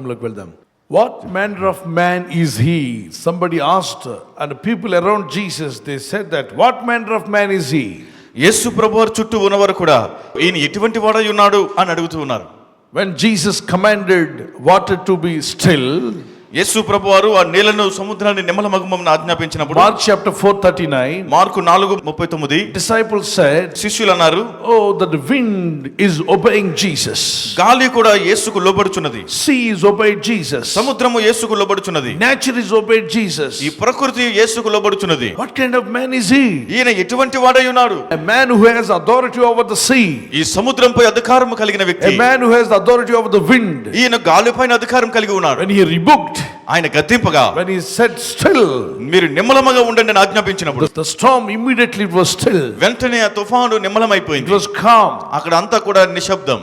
వాక్యంలోకి వెళ్దాం. What manner of man is he? Somebody asked, and the people around Jesus, they said that, what manner of man is he? యేసు ప్రభువారు చుట్టూ ఉన్నవారు కూడా ఈయన ఎటువంటి వాడై ఉన్నాడు అని అడుగుతూ ఉన్నారు. When Jesus commanded water to be still, యేసు ప్రభువారు ఆ నీళ్లను సముద్రాన్ని నిమ్మలమగుమని ఆజ్ఞాపించినప్పుడు Mark chapter 4:39, mark 4:39 disciples said, శిష్యులు అన్నారు, oh, that the wind is obeying Jesus. గాలి కూడా యేసుకు లోబడుచున్నది, Sea is obeyed Jesus. సముద్రము యేసుకు లోబడుచున్నది, Nature is obeyed Jesus. ఈ ప్రకృతి యేసుకు లోబడుచున్నది. What kind of man is he? ఈయన ఎటువంటి వాడై ఉన్నాడు? A man who has authority over the sea. ఈ సముద్రంపై అధికారం కలిగిన వ్యక్తి. A man who has the authority over the wind. ఈయన గాలిపైన అధికారం కలిగి ఉన్నాడు. When he rebuked, ఆయన గద్దింపగా, when he said still, మీరు నిమ్మలముగా ఉండండి అని ఆజ్ఞాపించినప్పుడు the storm immediately was still. వెంటనే ఆ తుఫాను నిమ్మలమైపోయింది. It was calm. అక్కడ అంతా కూడా నిశ్శబ్దం.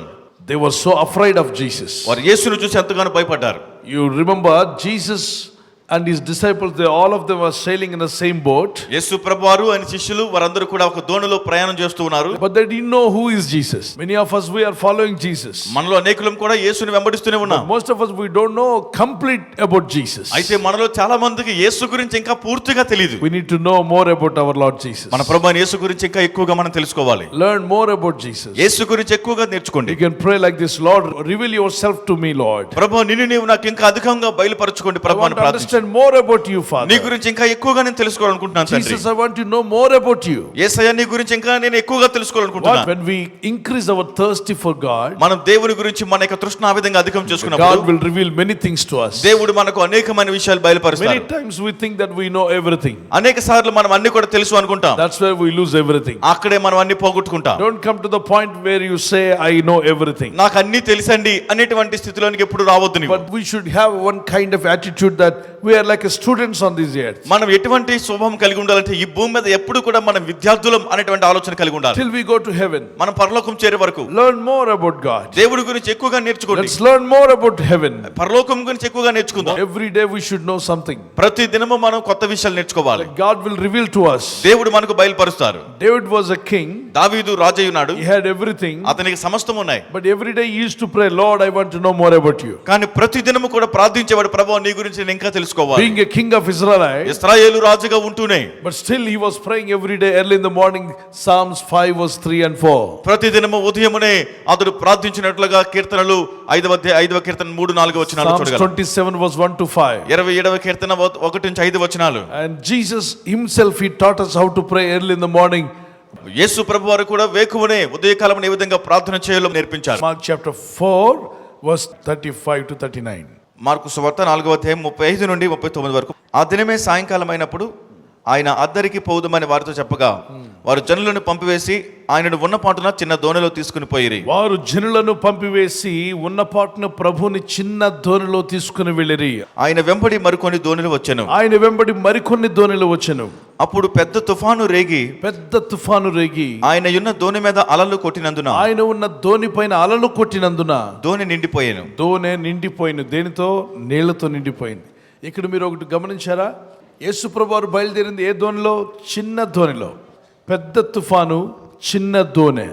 They were so afraid of Jesus. వారు యేసును చూసి ఎంతగానో భయపడ్డారు. You remember Jesus and his disciples, they all of them were sailing in the same boat. యేసు ప్రభువారు ఆయన శిష్యులు వారందరూ కూడా ఒక దోణిలో ప్రయాణం చేస్తూ ఉన్నారు. But they didn't know who is Jesus. Many of us, we are following Jesus. మనలో అనేకులం కూడా యేసుని వెంబడిస్తూనే ఉన్నాం. Most of us, we don't know complete about Jesus. అయితే మనలో చాలా మందికి యేసు గురించి ఇంకా పూర్తిగా తెలియదు. We need to know more about our Lord Jesus. మన ప్రభువైన యేసు గురించి ఇంకా ఎక్కువగా మనం తెలుసుకోవాలి. Learn more about Jesus. యేసు గురించి ఎక్కువగా నేర్చుకోండి. You can pray like this, Lord, reveal yourself to me, Lord. ప్రభువా, నిన్ను నీవు నాకు ఇంకా అధికంగా బయలుపరచుకోండి I ప్రభువా want అని to ప్రార్థించు. understand more about you, Father. నీ గురించి ఇంకా ఎక్కువగా నేను తెలుసుకోవాలనుకుంటున్నాను తండ్రి. Jesus, I want to know more about you. యేసయ్య, నీ గురించి ఇంకా నేను ఎక్కువగా తెలుసుకోవాలనుకుంటున్నాను. When we increase our thirsty for God, మనం దేవుని గురించి మన యొక్క తృష్ణ ఆ విధంగా అధికం God చేసుకున్నప్పుడు will reveal many things to us. దేవుడు మనకు అనేకమైన విషయాలు Many బయలుపరుస్తాడు. times we think that we know everything. అనేక సార్లు మనం అన్ని కూడా తెలుసు అనుకుంటాం. That's where we lose everything. అక్కడే మనం అన్ని పోగొట్టుకుంటాం. Don't come to the point where you say, I know everything. నాకు అన్ని తెలుసండి అనేటువంటి స్థితిలోనికి ఎప్పుడు రావద్దు నీవు. But we should have one kind of attitude that we are like students on this earth. మనం ఎటువంటి స్వభావం కలిగి ఉండాలంటే ఈ భూమి మీద ఎప్పుడు కూడా మనం విద్యార్థులం అనేటువంటి ఆలోచన కలిగి ఉండాలి. Till we go to heaven, మనం పరలోకం చేరే వరకు learn more about God. దేవుడి గురించి ఎక్కువగా నేర్చుకోండి. Let's learn more about heaven. పరలోకం గురించి ఎక్కువగా నేర్చుకుందాం. Every day we should know something. ప్రతి దినము మనం కొత్త విషయాలు నేర్చుకోవాలి. God will reveal to us. దేవుడు మనకు బయలుపరుస్తారు. David was a king. దావీదు రాజై ఉన్నాడు. He had everything. అతనికి సమస్తం ఉన్నాయి. But every day he used to pray, Lord, I want to know more about you. కానీ ప్రతి దినము కూడా ప్రార్థించేవాడు, ప్రభువా నీ గురించి నేను ఇంకా తెలుసుకోవాలి. Being a king of Israel, ఇశ్రాయేలు రాజుగా ఉంటూనే but still he was praying every day early in the morning, Psalms 5 verse 3 and 4. ప్రతి దినము ఉదయమునే అతడు ప్రార్థించినట్లుగా కీర్తనలు 5వ కీర్తన 3-4 వచనాలు Psalms చూడగలం. 27 verse 1 to 5. 27వ కీర్తన 1-5 వచనాలు. And Jesus himself, he taught us how to pray early in the morning. యేసు ప్రభువారు కూడా వేకువనే ఉదయకాలమున ఏ విధంగా ప్రార్థన చేయాలో నేర్పించారు. Mark chapter 4 verse 35 to 39. Mark సువార్త 4:35-39 వరకు. ఆ దినమే సాయంకాలం అయినప్పుడు ఆయన అద్దరికి పోదుమని వారితో చెప్పగా వారు జనులను పంపివేసి ఆయనను ఉన్న పాటున చిన్న దోణిలో తీసుకుని పోయిరి. వారు జనులను పంపివేసి ఉన్న పాటున ప్రభుని చిన్న దోణిలో తీసుకుని వెళ్ళిరి. ఆయన వెంబడి మరికొన్ని దోణిలు వచ్చెను. ఆయన వెంబడి మరికొన్ని దోణిలు వచ్చెను. అప్పుడు పెద్ద తుఫాను రేగి ఆయన ఉన్న దోణి మీద అలలు కొట్టినందున, ఆయన ఉన్న దోణి పైన అలలు కొట్టినందున దోణి నిండిపోయాను. దోణి నిండిపోయింది. దేనితో? నీళ్లతో నిండిపోయింది. ఇక్కడ మీరు ఒకటి గమనించారా? యేసు ప్రభువారు బయలుదేరింది ఏ దోణిలో? చిన్న దోణిలో. పెద్ద తుఫాను, చిన్న దోణి.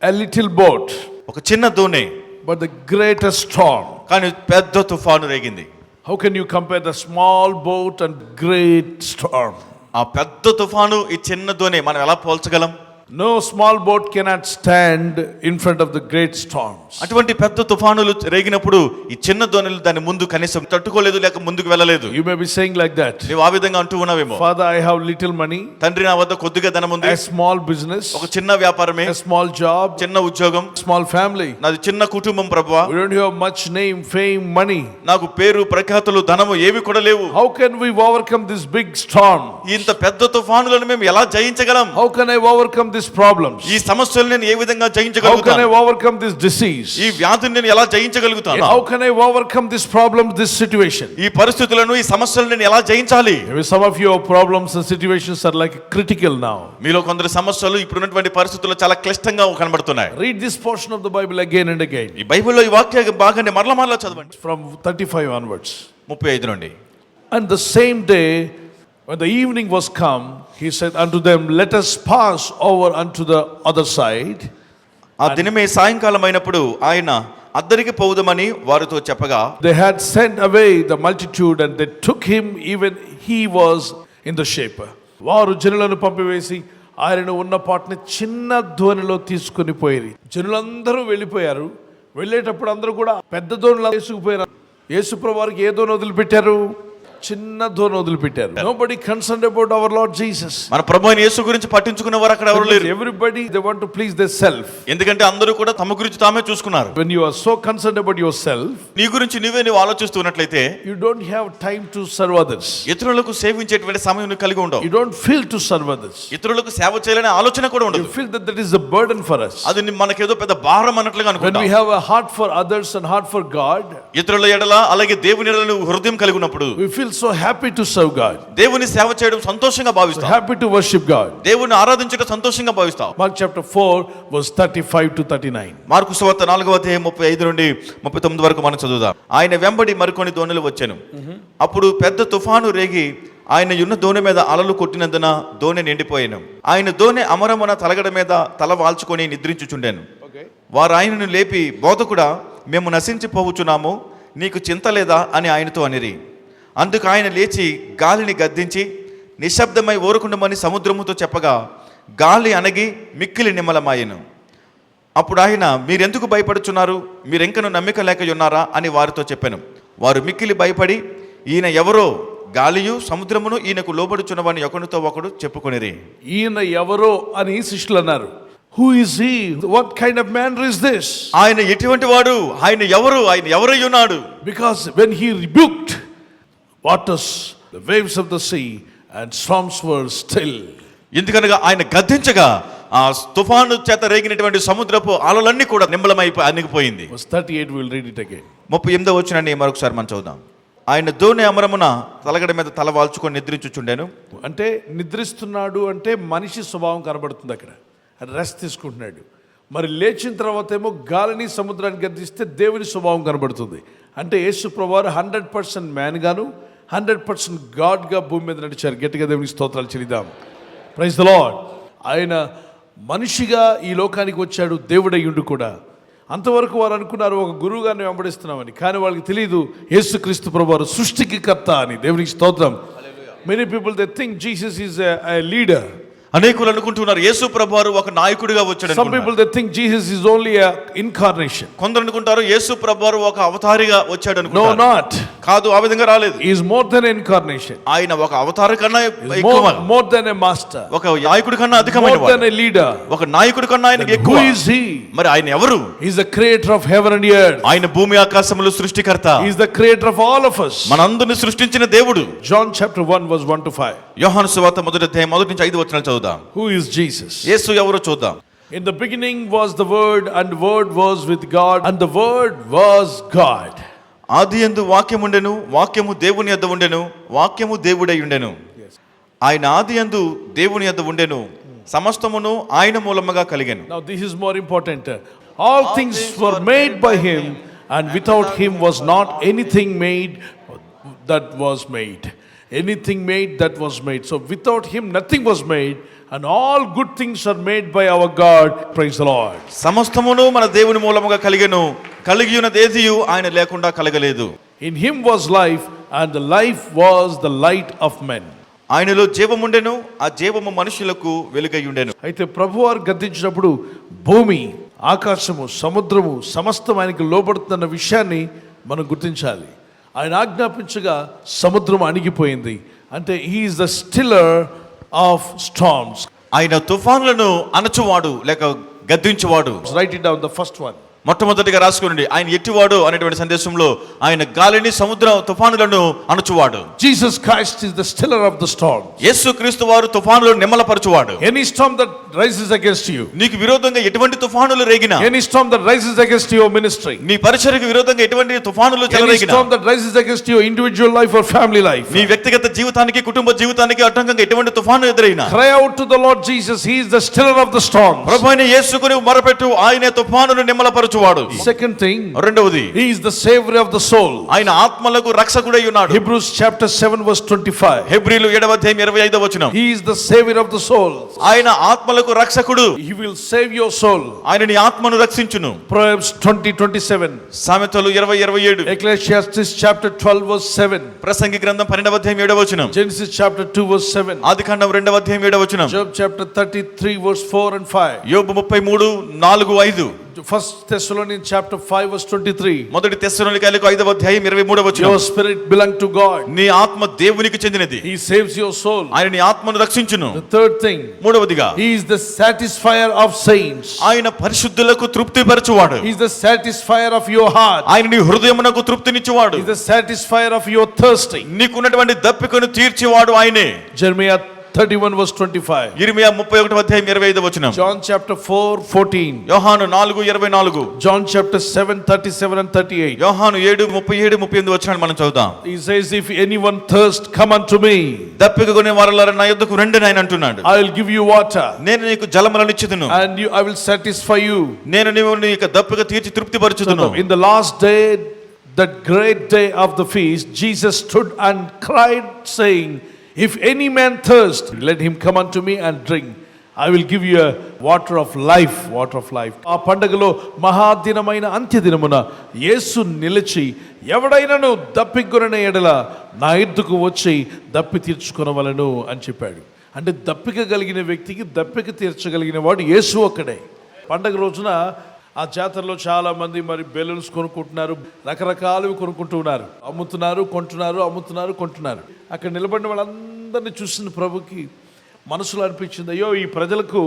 A little boat, ఒక చిన్న దోణి, but the greatest storm. కానీ పెద్ద తుఫాను రేగింది. How can you compare the small boat and great storm? ఆ పెద్ద తుఫాను ఈ చిన్న దోణి మనం ఎలా పోల్చగలం? No small boat cannot stand in front of the great storms. అటువంటి పెద్ద తుఫానులు రేగినప్పుడు ఈ చిన్న దోణిలు దాని ముందు కనీసం తట్టుకోలేదు, లేక ముందుకు వెళ్ళలేదు. You may be saying like that. నీవు ఆ విధంగా అంటూ ఉన్నావేమో. Father, I have little money. తండ్రి, నా వద్ద కొద్దిగా ధనం ఉంది. A small business. ఒక చిన్న వ్యాపారమే. A small job. చిన్న ఉద్యోగం. Small family. నాది చిన్న కుటుంబం ప్రభువా. We don't have much name, fame, money. నాకు పేరు, ప్రఖ్యాతులు, ధనము ఏవి కూడా లేవు. How can we overcome this big storm? ఇంత పెద్ద తుఫానులను మేము ఎలా జయించగలం? How can I overcome these problems? ఈ సమస్యలను నేను ఏ విధంగా How can జయించగలుగుతాను? I overcome this disease? ఈ వ్యాధిని నేను ఎలా జయించగలుగుతాను? How can I overcome this problem, this situation? ఈ పరిస్థితులను, ఈ సమస్యలను నేను ఎలా జయించాలి? Maybe some of your problems and situations are like critical now. మీలో కొందరు సమస్యలు ఇప్పుడున్నటువంటి పరిస్థితుల్లో చాలా క్లిష్టంగా కనబడుతున్నాయి. Read this portion of the Bible again and again. ఈ బైబిల్లో ఈ వాక్య భాగాన్ని మరలా చదవండి. From 35 onwards. 35 నుండి. And the same day, when the evening was come, he said unto them, let us pass over unto the other side. ఆ దినమే సాయంకాలం అయినప్పుడు ఆయన అద్దరికి పోవుదమని వారితో చెప్పగా they had sent away the multitude and they took him even he was in the shape. వారు జనులను పంపివేసి ఆయనను ఉన్న పాటని చిన్న ధ్వనిలో తీసుకొని పోయి జనులందరూ వెళ్ళిపోయారు. వెళ్ళేటప్పుడు అందరూ కూడా పెద్ద ధ్వనిలో వేసుకుపోయారు. యేసుప్రభు వారికి ఏ ధ్వని వదిలిపెట్టారు? చిన్న ధ్వని వదిలిపెట్టారు. nobody concerned about our Lord Jesus. మన ప్రభు అయిన యేసు గురించి పట్టించుకునే వారు అక్కడ ఎవరు లేరు. everybody they want to please their self. ఎందుకంటే అందరూ కూడా తమ గురించి తామే చూసుకున్నారు. when you are so concerned about yourself, నీ గురించి నువ్వు ఆలోచిస్తున్నట్లయితే you don't have time to serve others. ఇతరులకు సేవించేటువంటి సమయం నువ్వు కలిగి ఉండవు. you don't feel to serve others. ఇతరులకు సేవ చేయాలనే ఆలోచన కూడా ఉండదు. you feel that is a burden for us. అది మనకేదో పెద్ద భారం అన్నట్లుగా అనుకుంటాం. when we have a heart for others and heart for God, ఇతరుల ఎడల అలాగే దేవుని ఎడల హృదయం కలిగి ఉన్నప్పుడు we feel so happy to serve God. దేవుని సేవ చేయడం సంతోషంగా భావిస్తాం. happy to worship God. దేవుని ఆరాధించడం సంతోషంగా భావిస్తాం. Mark chapter 4 verse 35 to 39. Mark సువార్త 4వ అధ్యాయం 35 నుండి 39 వరకు మనం చదువుదాం. ఆయన వెంబడి మరికొన్ని దోణులు వచ్చెను. అప్పుడు పెద్ద తుఫాను రేగి ఆయన ఉన్న దోణి మీద అలలు కొట్టినందున దోణి నిండిపోయాను. ఆయన దోణి అమరమున తలగడ మీద తల వాల్చుకొని నిద్రించుచుండెను. వారు ఆయనను లేపి, బోధకుడా, మేము నశించిపోవచ్చున్నాము, నీకు చింత లేదా అని ఆయనతో అనిరి. అందుకు ఆయన లేచి గాలిని గద్దించి నిశ్శబ్దమై ఊరుకుండమని సముద్రముతో చెప్పగా గాలి అనగి మిక్కిలి నిమ్మలమాయెను. అప్పుడు ఆయన, మీరెందుకు భయపడుచున్నారు? మీరెంకను నమ్మిక లేక ఉన్నారా అని వారితో చెప్పాను. వారు మిక్కిలి భయపడి, ఈయన ఎవరో, గాలియు సముద్రమును ఈయనకు లోబడుచున్నవని ఒకరితో ఒకడు చెప్పుకొనిరి. ఈయన ఎవరో అని శిష్యులు అన్నారు. who is he? what kind of man is this? ఆయన ఎటువంటి వాడు? ఆయన ఎవరు? ఆయన ఎవరై ఉన్నాడు? because when he rebuked waters, the waves of the sea and storms were still. ఎందుకనగా ఆయన గద్దించగా ఆ తుఫాను చేత రేగినటువంటి సముద్రపు అలలన్నీ కూడా నిమ్మలమైపోయి అణిగిపోయింది. verse 38 we will read it again. 38వ వచనాన్ని మరొకసారి మనం చదువుదాం. ఆయన దోణి అమరమున తలగడ మీద తల వాల్చుకొని నిద్రించుచుండెను. అంటే నిద్రిస్తున్నాడు అంటే మనిషి స్వభావం కనబడుతుంది అక్కడ. రెస్ట్ తీసుకుంటున్నాడు. మరి లేచిన తర్వాత ఏమో గాలిని సముద్రాన్ని గద్దిస్తే దేవుని స్వభావం కనబడుతుంది. అంటే యేసు ప్రభువారు 100% మ్యాన్ గాను 100% గాడ్ గా భూమి మీద నడిచారు. గట్టిగా దేవునికి స్తోత్రాలు చెల్లిద్దాం. Praise the lord. ఆయన మనిషిగా ఈ లోకానికి వచ్చాడు, దేవుడయ్యుండు కూడా. అంతవరకు వారు అనుకున్నారు ఒక గురువు గారిని వెంబడిస్తున్నామని. కానీ వాళ్ళకి తెలియదు యేసుక్రీస్తు ప్రభువారు సృష్టికి కర్త అని. దేవునికి స్తోత్రం. Many people they think Jesus is a leader. అనేకులు అనుకుంటున్నారు యేసు ప్రభువారు ఒక నాయకుడిగా వచ్చాడు. some people they think Jesus is only a incarnation. కొందరు అనుకుంటారు యేసు ప్రభువారు ఒక అవతారిగా వచ్చాడు అనుకుంటారు. no not. కాదు, ఆ విధంగా రాలేదు. he is more than incarnation. ఆయన ఒక అవతార కన్నా ఎక్కువ, more than a master, ఒక నాయకుడి కన్నా అధికమైన వాడు, more than a leader, ఒక నాయకుడి కన్నా ఆయన ఎక్కువ. who is he? మరి ఆయన ఎవరు? he is the creator of heaven and earth. ఆయన భూమి ఆకాశముల సృష్టికర్త. he is the creator of all of us. మనందరిని సృష్టించిన దేవుడు. John chapter 1 verse 1 to 5. యోహాను సువార్త 1వ అధ్యాయం 1 నుంచి 5 వచనాలు చదువుదాం. who is Jesus? యేసు ఎవరో చూద్దాం. in the beginning was the word and the word was with God and the word was God. ఆదియందు వాక్యము ఉండెను, వాక్యము దేవుని యొద్ద ఉండెను, వాక్యము దేవుడై ఉండెను. ఆయన ఆదియందు దేవుని యొద్ద ఉండెను, సమస్తమును ఆయన మూలముగా కలిగెను. now this is more important. all things were made by him and without him was not anything made that was made. anything made that was made. so without him nothing was made and all good things are made by our God. praise the Lord. సమస్తమును మన దేవుని మూలముగా కలిగెను, కలిగి ఉన్నదేదియు ఆయన లేకుండా కలగలేదు. in him was life and the life was the light of men. ఆయనలో జీవముండెను, ఆ జీవము మనుషులకు వెలుగై ఉండెను. అయితే ప్రభువారు గద్దించినప్పుడు భూమి, ఆకాశము, సముద్రము సమస్తం ఆయనకు లోబడుతున్న విషయాన్ని మనం గుర్తించాలి. ఆయన ఆజ్ఞాపించగా సముద్రం అణిగిపోయింది. అంటే he is the stiller of storms. ఆయన తుఫానులను అణచువాడు లేక గద్దించువాడు. Write it down the first one. మొట్టమొదటిగా రాసుకోండి, ఆయన ఎట్టివాడు అనేటువంటి సందేశంలో ఆయన గాలిని, సముద్ర తుఫానులను అణచువాడు. Jesus Christ is the stiller of the storm. యేసు క్రీస్తు వారు తుఫానులను నిమ్మలపరచువాడు. Any storm that rises against you, నీకు విరోధంగా ఎటువంటి తుఫానులు రేగినా, any storm that rises against your ministry, నీ పరిచర్యకు విరోధంగా ఎటువంటి తుఫానులు చెలరేగినా, any storm that rises against your individual life or family life, నీ వ్యక్తిగత జీవితానికి, కుటుంబ జీవితానికి అడ్డంగా ఎటువంటి తుఫాను ఎదురైనా, cry out to the Lord Jesus, he is the stiller of the storm. ప్రభువైన యేసుకు నీవు మొరపెట్టు, ఆయనే తుఫానును నిమ్మలపరచు తృప్తిపరచువాడు. Second thing, రెండవది, he is the savior of the soul. ఆయన ఆత్మలకు రక్షకుడై ఉన్నాడు. Hebrews chapter 7 verse 25. హెబ్రీలు 7:25. He is the savior of the soul. ఆయన ఆత్మలకు రక్షకుడు. He will save your soul. ఆయన నీ ఆత్మను రక్షించును. Proverbs 20:27. సామెతలు 20:27. Ecclesiastes chapter 12 verse 7. ప్రసంగి గ్రంథం 12:7. Genesis chapter 2 verse 7. Adikandam 2:7. Job chapter 33 verse 4 and 5. యోబు 33:4-5. First Thessalonians chapter 5 verse 23. మొదటి తెస్సలోనికైలకు 5:23. Your spirit belong to God. నీ ఆత్మ దేవునికి చెందినది. He saves your soul. ఆయన నీ ఆత్మను రక్షించును. The third thing, మూడవదిగా, he is the satisfier of saints. ఆయన పరిశుద్ధులకు తృప్తిపరచువాడు. He is the satisfier of your heart. ఆయన నీ హృదయమునకు తృప్తినిచ్చువాడు. He is the satisfier of your thirsting. నీకున్నటువంటి దప్పికను తీర్చేవాడు ఆయనే. Jeremiah 31 verse 25. యిర్మీయా 31:25. John chapter 4:14. యోహాను 4:24. John chapter 7:37 and 38. యోహాను 7:37-38 మనం చదువుతాం. He says, if anyone thirst, come unto me. దప్పిక కొనే వారలారా నా యొద్దకు రండి అని ఆయన అంటున్నాడు. I will give you water. నేను నీకు జలములను ఇచ్చుదును. And I will satisfy you. నేను నీ యొక్క దప్పిక తీర్చి తృప్తిపరచుదును. In the last day, that great day of the feast, Jesus stood and cried, saying, if any man thirst, let him come unto me and drink. I will give you a water of life, water of life. ఆ పండగలో మహాదినమైన అంత్యదినమున యేసు నిలిచి, ఎవడైనను దప్పికొనిన ఎడల నా ఎద్దుకు వచ్చి దప్పి తీర్చుకొనవలెను అని చెప్పాడు. అంటే దప్పిక కలిగిన వ్యక్తికి దప్పిక తీర్చగలిగిన వాడు యేసు ఒక్కడే. పండగ రోజున ఆ జాతరలో చాలా మంది మరి బెలూన్స్ కొనుక్కుంటున్నారు, రకరకాలవి కొనుక్కుంటూ ఉన్నారు, అమ్ముతున్నారు, కొంటున్నారు. అక్కడ నిలబడిన వాళ్ళందరినీ చూసిన ప్రభుకి మనసులో అనిపించింది, అయ్యో ఈ ప్రజలకు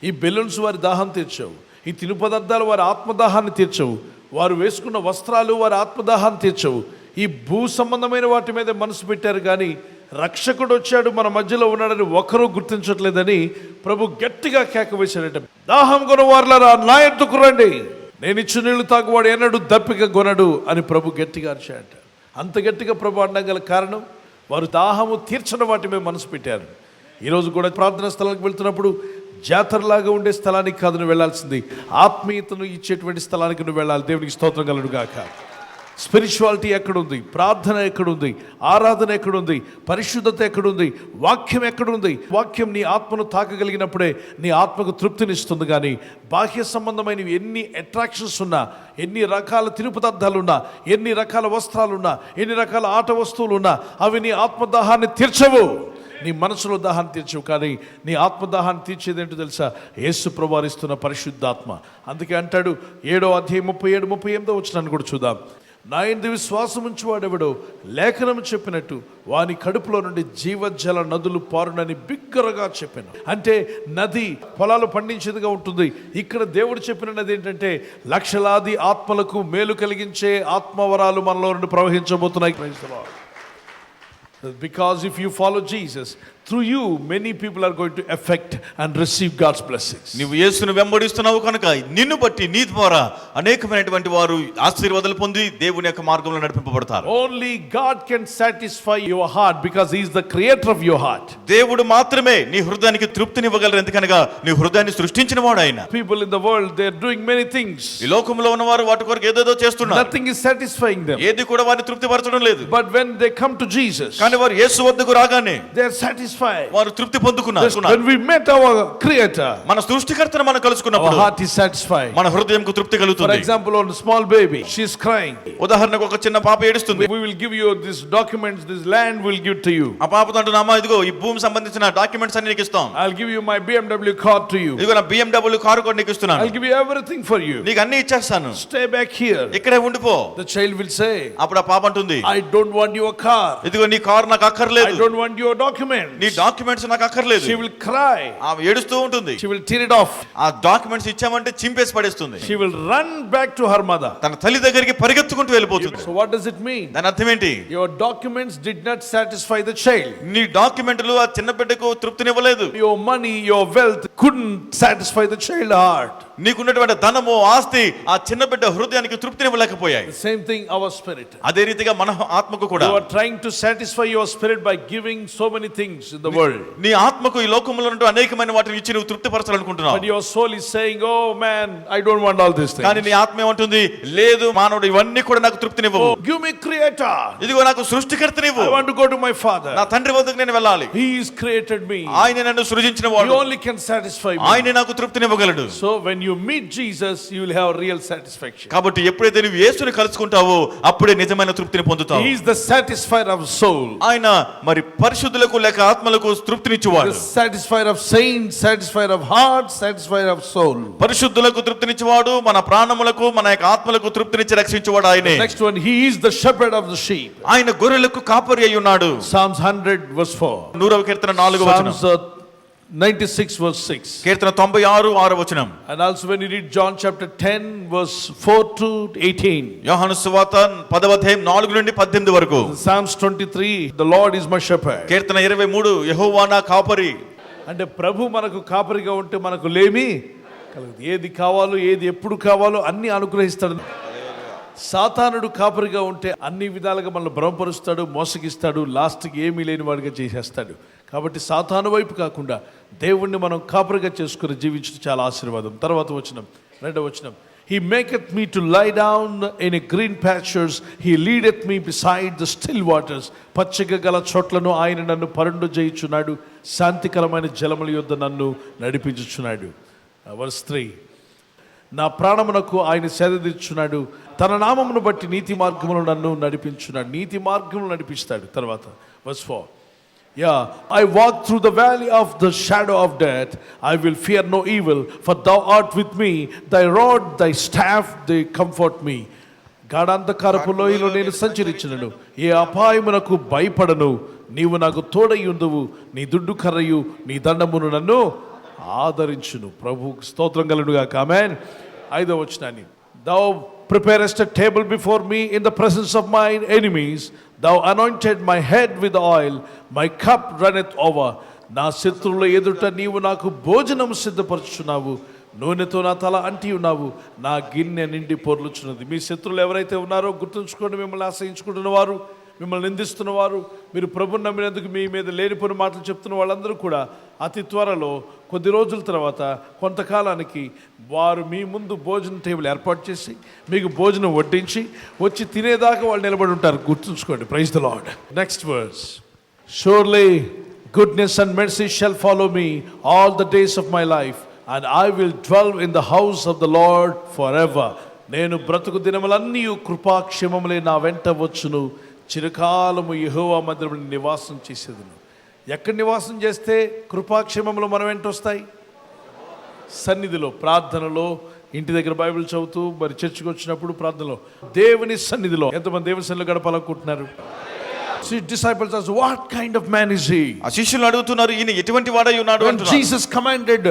ఈ బెలూన్స్ వారి దాహం తీర్చవు, ఈ తిను పదార్థాలు వారి ఆత్మదాహాన్ని తీర్చవు, వారు వేసుకున్న వస్త్రాలు వారి ఆత్మదాహాన్ని తీర్చవు, ఈ భూ సంబంధమైన వాటి మీద మనసు పెట్టారు, కానీ రక్షకుడు వచ్చాడు మన మధ్యలో ఉన్నాడని ఒకరూ గుర్తించట్లేదని ప్రభు గట్టిగా కేక వేశాడట. దాహం కొనవారులారా నా ఎద్దుకు రండి, నేను ఇచ్చిన నీళ్లు తాగువాడు ఎన్నడు దప్పిక కొనడు అని ప్రభు గట్టిగా అరిచాడట. అంత గట్టిగా ప్రభు అనడం గల కారణం వారు దాహము తీర్చని వాటి మీద మనసు పెట్టారు. ఈరోజు కూడా ప్రార్థనా స్థలానికి వెళ్తున్నప్పుడు జాతరలాగా ఉండే స్థలానికి కాదు నువ్వు వెళ్ళాల్సింది, ఆత్మీయతను ఇచ్చేటువంటి స్థలానికి నువ్వు వెళ్ళాలి. దేవునికి స్తోత్రం కలుగును గాక. స్పిరిచువాలిటీ ఎక్కడుంది, ప్రార్థన ఎక్కడుంది, ఆరాధన ఎక్కడుంది, పరిశుద్ధత ఎక్కడుంది, వాక్యం ఎక్కడుంది? వాక్యం నీ ఆత్మను తాకగలిగినప్పుడే నీ ఆత్మకు తృప్తినిస్తుంది. కానీ బాహ్య సంబంధమైనవి ఎన్ని అట్రాక్షన్స్ ఉన్నా, ఎన్ని రకాల తిను పదార్థాలు ఉన్నా, ఎన్ని రకాల వస్త్రాలు ఉన్నా, ఎన్ని రకాల ఆట వస్తువులు ఉన్నా, అవి నీ ఆత్మదాహాన్ని తీర్చవు, నీ మనసులో దాహాన్ని తీర్చవు. కానీ నీ ఆత్మదాహాన్ని తీర్చేది ఏంటో తెలుసా? యేసు ప్రభువు ఇస్తున్న పరిశుద్ధాత్మ. అందుకే అంటాడు 7వ అధ్యాయం 37-38 వచనాన్ని కూడా చూద్దాం. నా యందు విశ్వాసం ఉంచువాడెవడో లేఖనం చెప్పినట్టు వాని కడుపులో నుండి జీవజల నదులు పారునని బిగ్గరగా చెప్పాను. అంటే నది పొలాలు పండించేదిగా ఉంటుంది. ఇక్కడ దేవుడు చెప్పిన నది ఏంటంటే లక్షలాది ఆత్మలకు మేలు కలిగించే ఆత్మవరాలు మనలో నుండి ప్రవహించబోతున్నాయి. Because if you follow Jesus, through you many people are going to affect and receive God's blessings. నీవు యేసును వెంబడిస్తున్నావు కనుక నిన్ను బట్టి నీ ద్వారా అనేకమైనటువంటి వారు ఆశీర్వాదాలు పొంది దేవుని యొక్క మార్గంలో నడిపింపబడతారు. Only God can satisfy your heart because he is the creator of your heart. దేవుడు మాత్రమే నీ హృదయానికి తృప్తినివ్వగలరు, ఎందుకనగా నీ హృదయాన్ని సృష్టించిన వాడు ఆయన. People in the world, they are doing many things. ఈ లోకంలో ఉన్నవారు వాటి కొరకు ఏదేదో చేస్తున్నారు. Nothing is satisfying them. ఏది కూడా వారిని తృప్తిపరచడం లేదు. But when they come to Jesus, కానీ వారు యేసు వద్దకు రాగానే they are satisfied. వారు తృప్తి పొందుకున్నారు. When we met our creator, మన సృష్టికర్తను మనం our కలుసుకున్నప్పుడు heart is satisfied. మన హృదయంకు తృప్తి For కలుగుతుంది. example, on a small baby, she is crying. ఉదాహరణకు ఒక చిన్న పాప ఏడుస్తుంది. We will give you this documents, this land will give to you. ఆ పాపతో అంటున్నామా, ఇదిగో ఈ భూమి సంబంధించిన డాక్యుమెంట్స్ అన్ని నీకు ఇస్తాం. I'll give you my BMW car to you. ఇదిగో నా BMW కారు కూడా నీకు ఇస్తున్నాను. I'll give you everything for you. నీకు అన్ని ఇచ్చేస్తాను. Stay back here. ఇక్కడే ఉండిపో. The child will say, అప్పుడు ఆ పాప అంటుంది, I don't want your car. ఇదిగో నీ కారు నాకు I అక్కర్లేదు. don't want your documents. నీ డాక్యుమెంట్స్ నాకు అక్కర్లేదు. She will cry. ఆమె ఏడుస్తూ ఉంటుంది. She will tear it off. ఆ డాక్యుమెంట్స్ ఇచ్చామంటే చింపేసి పడేస్తుంది. She will run back to her mother. తన తల్లి దగ్గరికి పరిగెత్తుకుంటూ వెళ్ళిపోతుంది. So what does it mean? దాని అర్థం ఏంటి? Your documents did not satisfy the child. నీ డాక్యుమెంట్లు ఆ చిన్న బిడ్డకు తృప్తినివ్వలేదు. Your money, your wealth couldn't satisfy the child heart. నీకున్నటువంటి ధనము, ఆస్తి ఆ చిన్న బిడ్డ హృదయానికి తృప్తినివ్వలేకపోయాయి. The same thing our spirit. అదే రీతిగా మన ఆత్మకు కూడా You are trying to satisfy your spirit by giving so many things in the world. నీ ఆత్మకు ఈ లోకములో నుండి అనేకమైన వాటిని ఇచ్చి నువ్వు తృప్తిపరచాలనుకుంటున్నావు. But your soul is saying, oh man, I don't want all these things. కానీ నీ ఆత్మ ఏమంటుంది, లేదు మానవుడు ఇవన్నీ కూడా నాకు తృప్తినివ్వవు. Oh, give me creator. ఇదిగో నాకు సృష్టికర్తనివ్వు. I want to go to my father. నా తండ్రి వద్దకు నేను వెళ్ళాలి. He has created me. ఆయన నన్ను సృజించిన వాడు. He only can satisfy me. ఆయన నాకు తృప్తినివ్వగలడు. So when you meet Jesus, you will have real satisfaction. కాబట్టి ఎప్పుడైతే నువ్వు యేసుని కలుసుకుంటావో అప్పుడే నిజమైన తృప్తిని పొందుతావు. He is the satisfier of soul. ఆయన మరి పరిశుద్ధులకు లేక ఆత్మలకు తృప్తినిచ్చేవాడు. The satisfier of saints, satisfier of heart, satisfier of soul. పరిశుద్ధులకు తృప్తినిచ్చేవాడు, మన ప్రాణములకు మన యొక్క ఆత్మలకు తృప్తినిచ్చి రక్షించేవాడు ఆయనే. Next one, he is the shepherd of the sheep. ఆయన గొర్రెలకు కాపరి అయి ఉన్నాడు. Psalms 100 verse 4. 100వ కీర్తన 4వ వచనం. Psalms 96 verse 6. కీర్తన 96 6వ వచనం. And also when you read John chapter 10 verse 4 to 18. యోహాను సువార్త 10వ అధ్యాయం 4 నుండి 18 వరకు. Psalms 23, the Lord is my shepherd. కీర్తన 23 యెహోవా నా కాపరి. అంటే ప్రభు మనకు కాపరిగా ఉంటే మనకు లేమి కలగదు. ఏది కావాలో ఏది ఎప్పుడు కావాలో అన్ని అనుగ్రహిస్తాడు. సాతానుడు కాపరిగా ఉంటే అన్ని విధాలుగా మనల్ని భ్రమపరుస్తాడు, మోసగిస్తాడు, లాస్ట్కి ఏమీ లేని వాడిగా చేసేస్తాడు. కాబట్టి సాతాను వైపు కాకుండా దేవుణ్ణి మనం కాపరిగా చేసుకుని జీవించడం చాలా ఆశీర్వాదం. తర్వాత వచనం, 2వ వచనం. He maketh me to lie down in a green pastures. He leadeth me beside the still waters. పచ్చిక గల చోట్లను ఆయన నన్ను పరుండు చేయుచున్నాడు. శాంతికరమైన జలముల యొద్ద నన్ను నడిపించుచున్నాడు. వర్స్ 3. నా ప్రాణమునకు ఆయన సేదదీర్చున్నాడు. తన నామమును బట్టి నీతి మార్గములో నన్ను నడిపించున్నాడు. నీతి మార్గములు నడిపిస్తాడు. తర్వాత verse 4. Yeah, I walk through the valley of the shadow of death. I will fear no evil, for thou art with me. Thy rod, thy staff, they comfort me. గాఢాంధకారపు లోయలో నేను సంచరించినను, ఏ అపాయమునకు భయపడను. నీవు నాకు తోడయ్యుందువు. నీ దుడ్డు కర్రయు నీ దండమును నన్ను ఆదరించును. ప్రభువుకు స్తోత్రం కలుగుగాక. ఆమేన్. 5వ వచనాన్ని. Thou preparest a table before me in the presence of mine enemies. Thou anointed my head with oil, my cup runneth over. నా శత్రువుల ఎదుట నీవు నాకు భోజనం సిద్ధపరచుచున్నావు. నూనెతో నా తల అంటి ఉన్నావు. నా గిన్నె నిండి పొర్లుచున్నది. మీ శత్రువులు ఎవరైతే ఉన్నారో గుర్తుంచుకోండి. మిమ్మల్ని ఆశ్రయించుకుంటున్న వారు, మిమ్మల్ని నిందిస్తున్న వారు, మీరు ప్రభుని నమ్మినందుకు మీ మీద లేనిపోని మాటలు చెప్తున్న వాళ్ళందరూ కూడా అతి త్వరలో కొద్ది రోజుల తర్వాత కొంతకాలానికి వారు మీ ముందు భోజనం టేబుల్ ఏర్పాటు చేసి మీకు భోజనం వడ్డించి వచ్చి తినేదాకా వాళ్ళు నిలబడి ఉంటారు. గుర్తుంచుకోండి. Praise the lord. Next verse. Surely goodness and mercy shall follow me all the days of my life, and I will dwell in the house of the Lord forever. నేను బ్రతుకు దినములన్నీ కృపాక్షేమములే నా వెంట వచ్చును. చిరకాలము యెహోవా మందిరములో నివాసం చేసేదును. ఎక్కడ నివాసం చేస్తే కృపాక్షేమములు మన వెంట వస్తాయి? సన్నిధిలో, ప్రార్థనలో, ఇంటి దగ్గర బైబిల్ చదువుతూ, మరి చర్చికి వచ్చినప్పుడు ప్రార్థనలో, దేవుని సన్నిధిలో. ఎంతమంది దేవుని సన్నిధిలో గడపాలనుకుంటున్నారు? Disciples asked, what kind of man is he? ఆ శిష్యులు అడుగుతున్నారు, ఈయన ఎటువంటి వాడై ఉన్నాడు When అంటున్నారు. Jesus commanded,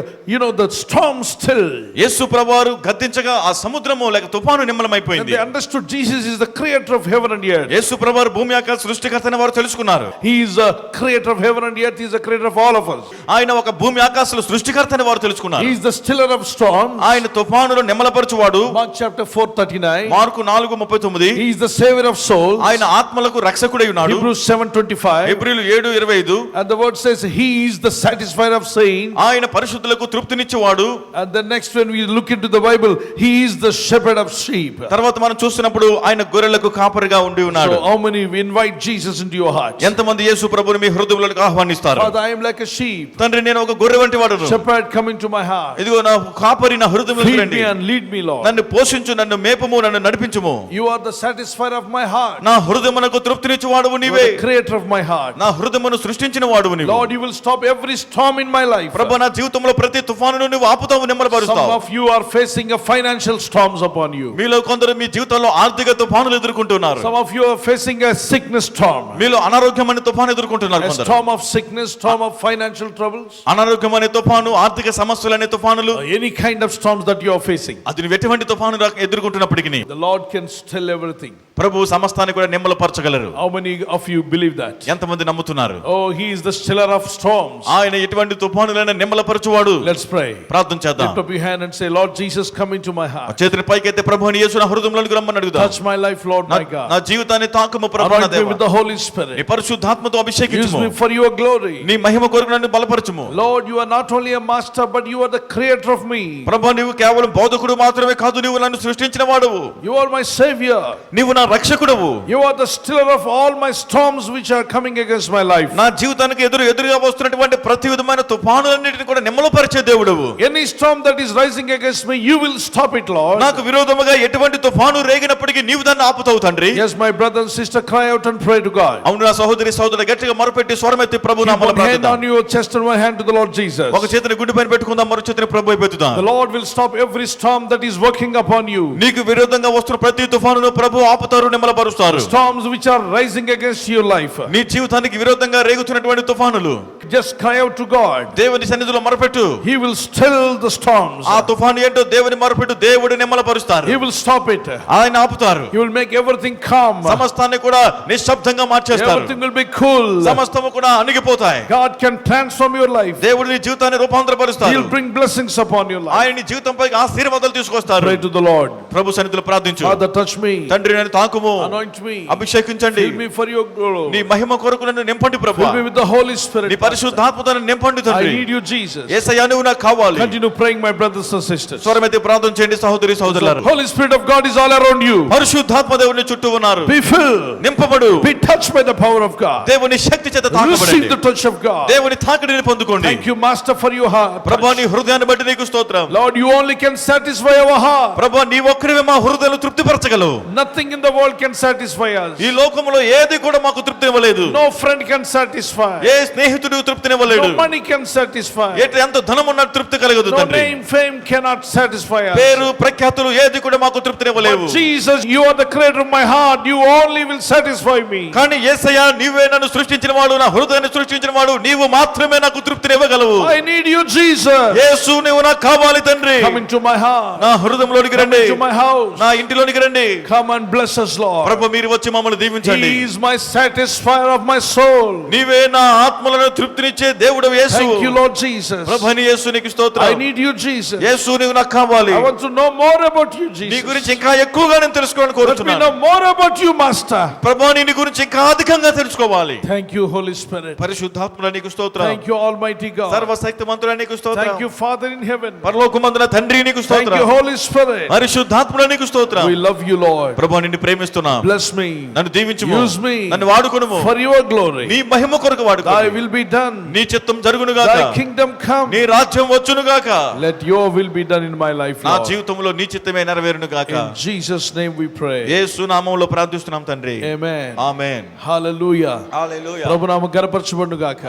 the storm still. యేసు ప్రభువారు గద్దించగా ఆ సముద్రము లేక తుఫాను And నిమ్మలమైపోయింది. they understood Jesus is the creator of heaven and earth. యేసు ప్రభువారు భూమి ఆకాశ సృష్టికర్త అని వారు తెలుసుకున్నారు. He is the creator of heaven and earth. He is the creator of all of us. ఆయన ఒక భూమి ఆకాశాల సృష్టికర్త అని వారు తెలుసుకున్నారు. He is the stiller of storms. ఆయన తుఫానులో నిమ్మలపరచువాడు. Mark chapter 4:39. Mark 4:39. He is the savior of souls. ఆయన ఆత్మలకు రక్షకుడై ఉన్నాడు. Hebrews 7:25. హెబ్రీయులు 7:25. And the word says he is the satisfier of saints. ఆయన పరిశుద్ధులకు తృప్తినిచ్చేవాడు. And the next when we look into the Bible, he is the shepherd of sheep. తర్వాత మనం చూస్తున్నప్పుడు ఆయన గొర్రెలకు కాపరిగా ఉండి ఉన్నాడు. So how many invite Jesus into your heart? ఎంతమంది యేసు ప్రభువుని మీ హృదయంలోకి ఆహ్వానిస్తారు? Father, I am like a sheep. తండ్రి, నేను ఒక గొర్రె వంటి వాడను. Shepherd, come into my heart. ఇదిగో నా కాపరి నా హృదయంలోకి Feed రండి. me and lead me, Lord. నన్ను పోషించు, నన్ను మేపము, నన్ను నడిపించుము. You are the satisfier of my heart. నా హృదయమునకు తృప్తినిచ్చేవాడువు You నీవే. are the creator of my heart. నా హృదయమును సృష్టించిన వాడువు నీవు. Lord, you will stop every storm in my life. ప్రభువా, నా జీవితంలో ప్రతి తుఫానును నువ్వు ఆపుతావు, Some నిమ్మలపరుస్తావు. of you are facing a financial storms upon you. మీలో కొందరు మీ జీవితంలో ఆర్థిక తుఫానులు ఎదుర్కొంటున్నారు. Some of you are facing a sickness storm. మీలో అనారోగ్యమైన తుఫాను ఎదుర్కొంటున్నారు A కొందరు. storm of sickness, storm of financial troubles. అనారోగ్యమైన తుఫాను, ఆర్థిక సమస్యలు అనే తుఫానులు, Any kind of storms that you are facing. అది నువ్వు ఎటువంటి తుఫాను ఎదుర్కొంటున్నప్పటికీ The Lord can still everything. ప్రభు సమస్తాన్ని కూడా నిమ్మలపరచగలరు. How many of of you believe that? ఎంతమంది నమ్ముతున్నారు? Oh, he is the stiller of storms. ఆయన ఎటువంటి తుఫానులైనా నిమ్మలపరచువాడు. Let's pray. ప్రార్థన చేద్దాం. Lift up your hand and say, Lord Jesus, come into my heart. చేతుల పైకెత్తి ప్రభువుని యేసు నా హృదయంలోకి రమ్మని అడుగుదాం. Touch my life, Lord my God. నా జీవితాన్ని తాకుము ప్రభువా నా Anoint me దేవా. with the Holy Spirit. నీ పరిశుద్ధాత్మతో Use అభిషేకించుము. me for your glory. నీ మహిమ కొరకు నన్ను బలపరచుము. Lord, you are not only a master, but you are the creator of me. ప్రభువా నీవు కేవలం బోధకుడు మాత్రమే కాదు, నీవు నన్ను సృష్టించిన వాడవు. You are my savior. నీవు నా రక్షకుడవు. You are the stiller of all my storms which are coming against my life. నా జీవితానికి ఎదురుగా వస్తున్నటువంటి ప్రతి విధమైన తుఫానులన్నిటిని కూడా నిమ్మలపరిచే దేవుడవు. Any storm that is rising against me, you will stop it, Lord. నాకు విరోధముగా ఎటువంటి తుఫాను రేగినప్పటికీ నీవు దాన్ని ఆపుతావు తండ్రి. Yes, my brother and sister, cry out and pray to God. అవును నా సహోదరి సహోదరులు గట్టిగా మొరపెట్టి స్వరమెత్తి ప్రభు నామములో One hand ప్రార్థిద్దాం. on your chest and one hand to the Lord Jesus. ఒక చేతిని గుండె పైన పెట్టుకుందాం, మరో చేతిని ప్రభు వైపు ఎత్తుదాం. The Lord will stop every storm that is working upon you. నీకు విరోధంగా వస్తున్న ప్రతి తుఫానును ప్రభు ఆపుతారు, నిమ్మలపరుస్తారు. Storms which are rising against your life. నీ జీవితానికి విరోధంగా రేగుతున్నటువంటి తుఫానులు Just cry out to God. దేవుని సన్నిధిలో మొరపెట్టు. He will still the storms. ఆ తుఫాను ఏంటో దేవుని మొరపెట్టు, దేవుడు నిమ్మలపరుస్తారు. He will stop it. ఆయన ఆపుతారు. He will make everything calm. సమస్తాన్ని కూడా నిశ్శబ్దంగా మార్చేస్తారు. Everything will be cool. సమస్తము కూడా అణిగిపోతాయి. God can transform your life. దేవుడు నీ జీవితాన్ని He రూపాంతరపరుస్తారు. will bring blessings upon your life. ఆయన నీ జీవితంపై ఆశీర్వాదాలు తీసుకొస్తారు. Pray to the Lord. ప్రభు సన్నిధిలో ప్రార్థించు. Father, touch me. తండ్రి నన్ను తాకుము, Anoint me. అభిషేకించండి. Fill me for your glory. నీ మహిమ కొరకు నన్ను నింపండి ప్రభు. Fill me with the Holy Spirit. నీ పరిశుద్ధాత్మతో నన్ను నింపండి I తండ్రి. need you, Jesus. యేసయ్యా నువ్వు నాకు కావాలి. Continue praying, my brothers and sisters. స్వరమెత్తి ప్రార్థన చేయండి సహోదరి The సహోదరులారా. Holy Spirit of God is all around you. పరిశుద్ధాత్మ దేవుని చుట్టూ ఉన్నారు. Be filled. నింపబడు. Be touched by the power of God. దేవుని శక్తి చేత Receive తాకబడండి. the touch of God. దేవుని తాకిడిని పొందుకోండి. Thank you, Master, for your heart. ప్రభువా నీ హృదయాన్ని బట్టి నీకు స్తోత్రం. Lord, you only can satisfy our heart. ప్రభువా నీ ఒక్కడివే మా హృదయాలను తృప్తిపరచగలవు. Nothing in the world can satisfy us. ఈ లోకములో ఏది కూడా మాకు తృప్తినివ్వలేదు. No friend can satisfy. ఏ స్నేహితుడు తృప్తినివ్వలేడు. No money can satisfy. ఎంత ధనం ఉన్న తృప్తి కలగదు No తండ్రి. name, fame cannot satisfy us. పేరు ప్రఖ్యాతులు ఏది కూడా మాకు తృప్తినివ్వలేవు. But Jesus, you are the creator of my heart. You only will satisfy me. కానీ యేసయ్యా నీవే నన్ను సృష్టించిన వాడు, నా హృదయాన్ని సృష్టించిన వాడు, నీవు మాత్రమే నాకు తృప్తినివ్వగలవు. I need you, Jesus. యేసు నీవు నాకు కావాలి తండ్రి. Come into my heart. నా హృదయంలోనికి Come రండి. into my house. నా ఇంటిలోనికి రండి. Come and bless us, Lord. ప్రభు మీరు వచ్చి మమ్మల్ని దీవించండి. He is my satisfier of my soul. నీవే నా ఆత్మలను తృప్తినిచ్చే దేవుడవు యేసు. Thank you, Lord Jesus. ప్రభుని యేసు నీకు I స్తోత్రం. need you, Jesus. యేసు నీవు నాకు కావాలి. I want to know more about you, నీ Jesus. గురించి ఇంకా ఎక్కువగా నేను తెలుసుకోవాలని Let me కోరుతున్నాను. know more about you, Master. ప్రభు నీ గురించి ఇంకా అధికంగా తెలుసుకోవాలి. Thank you, Holy Spirit. పరిశుద్ధాత్ముడా నీకు స్తోత్రం. Thank you, Almighty God. సర్వశక్తిమంతుడా నీకు స్తోత్రం. Thank you, Father in heaven. పరలోకమందున తండ్రి నీకు Thank you, స్తోత్రం. Holy Spirit. పరిశుద్ధాత్ముడా నీకు స్తోత్రం. We love you, Lord. ప్రభు నిన్ను ప్రేమిస్తున్నాం. Bless me. నన్ను దీవించుము. Use me. నన్ను వాడుకొనుము. For your glory. నీ మహిమ కొరకు Thy వాడుకో. will be done. నీ చిత్తం జరుగును గాక. Thy kingdom come. నీ రాజ్యం వచ్చును గాక. Let your will be done in my life, నా Lord. జీవితంలో నీ చిత్తమే నెరవేరును గాక. In Jesus' name we pray. యేసు నామములో ప్రార్థిస్తున్నాం తండ్రి. Amen. ఆమేన్. Hallelujah. హల్లెలూయా. ప్రభు నామం గణపరచబడును గాక.